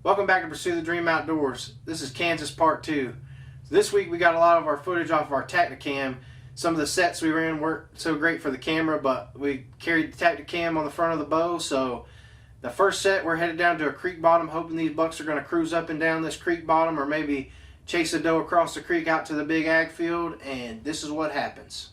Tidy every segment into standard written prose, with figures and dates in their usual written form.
Welcome back to Pursue the Dream Outdoors. This is Kansas Part 2. So this week we got a lot of our footage off of our Tactacam. Some of the sets we ran weren't so great for the camera, but we carried the Tactacam on the front of the bow. So the first set, we're headed down to a creek bottom, hoping these bucks are going to cruise up and down this creek bottom or maybe chase a doe across the creek out to the big ag field, and this is what happens.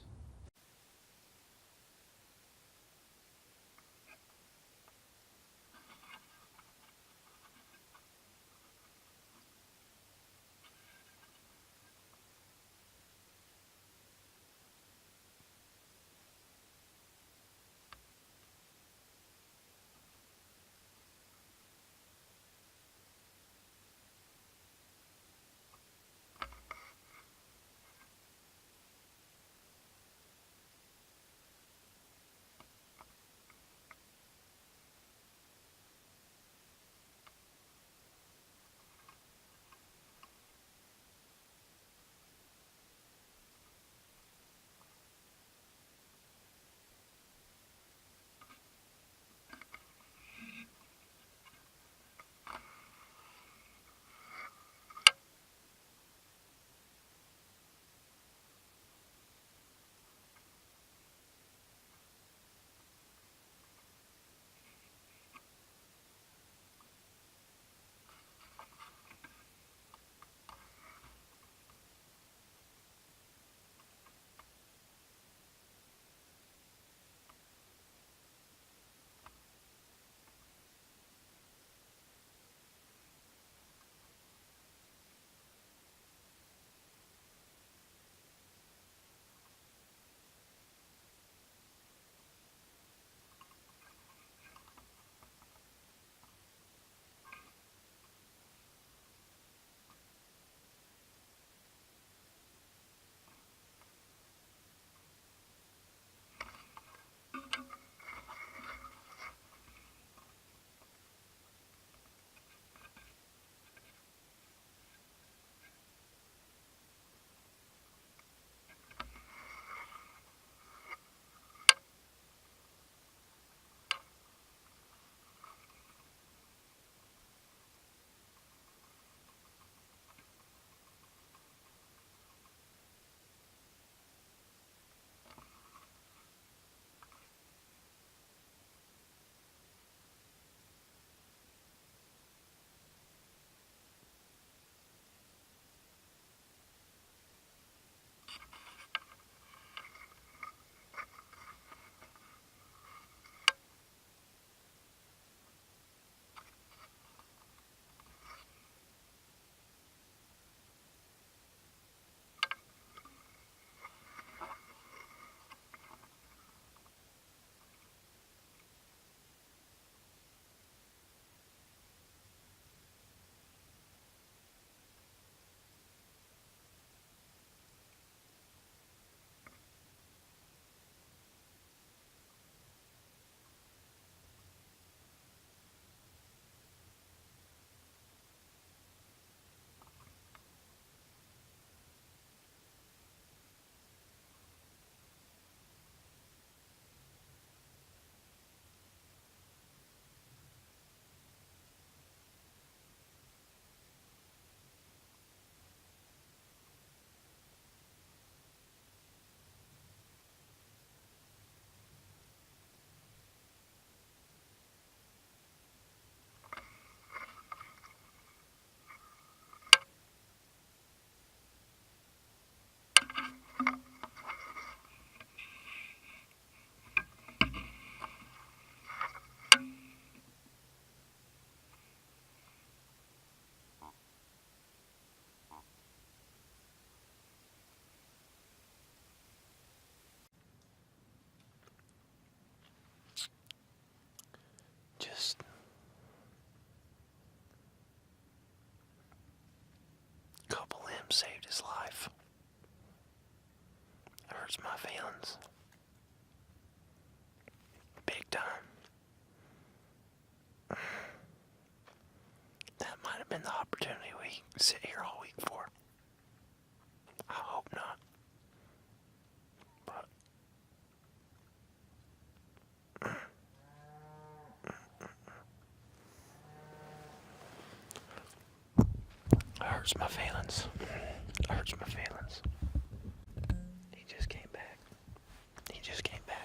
Just a couple limbs saved his life. It hurts my feelings. Big time. That might have been the opportunity we sit here all week for. I hope not. But hurts my feelings. Hurts my feelings. He just came back. He just came back.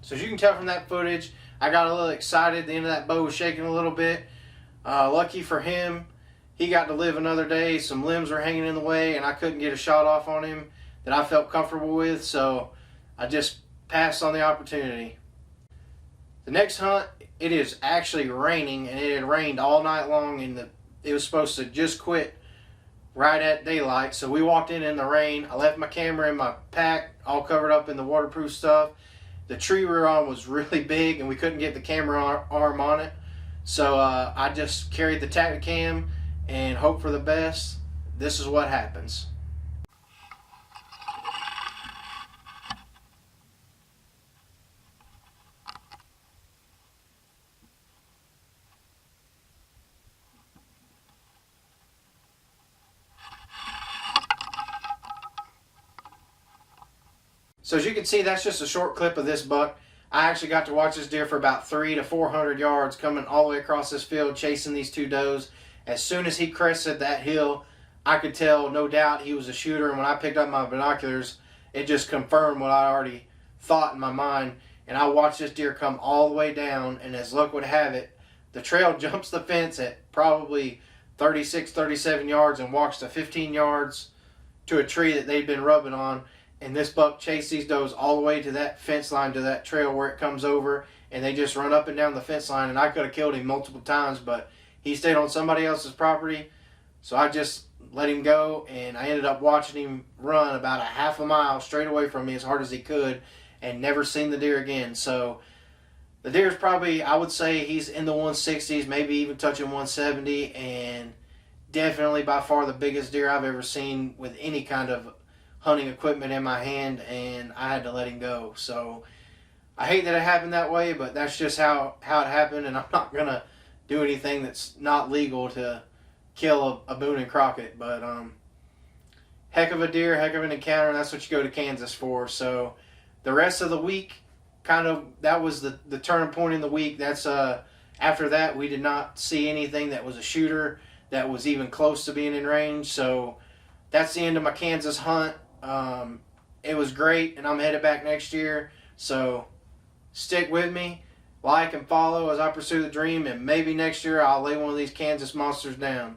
So as you can tell from that footage, I got a little excited. The end of that bow was shaking a little bit. Lucky for him, he got to live another day. Some limbs were hanging in the way, and I couldn't get a shot off on him that I felt comfortable with, so I just passed on the opportunity. The next hunt, it is actually raining, and it had rained all night long, and it was supposed to just quit right at daylight. So we walked in the rain. I left my camera in my pack, all covered up in the waterproof stuff. The tree we were on was really big, and we couldn't get the camera arm on it. So I just carried the Tactacam and hope for the best. This is what happens. So as you can see, that's just a short clip of this buck. I actually got to watch this deer for about 300 to 400 yards coming all the way across this field chasing these two does. As soon as he crested that hill, I could tell, no doubt, he was a shooter. And when I picked up my binoculars, it just confirmed what I already thought in my mind. And I watched this deer come all the way down, and as luck would have it, the trail jumps the fence at probably 36, 37 yards and walks to 15 yards to a tree that they'd been rubbing on. And this buck chased these does all the way to that fence line, to that trail where it comes over, and they just run up and down the fence line. And I could have killed him multiple times, but he stayed on somebody else's property, so I just let him go, and I ended up watching him run about a half a mile straight away from me as hard as he could, and never seen the deer again. So the deer is probably, I would say he's in the 160s, maybe even touching 170, and definitely by far the biggest deer I've ever seen with any kind of hunting equipment in my hand, and I had to let him go. So I hate that it happened that way, but that's just how it happened, and I'm not going to do anything that's not legal to kill a Boone and Crockett. But heck of a deer, heck of an encounter, and that's what you go to Kansas for. So the rest of the week, kind of, that was the turning point in the week. That's after that, we did not see anything that was a shooter that was even close to being in range. So that's the end of my Kansas hunt. It was great, and I'm headed back next year. So stick with me, like and follow as I pursue the dream, and maybe next year I'll lay one of these Kansas monsters down.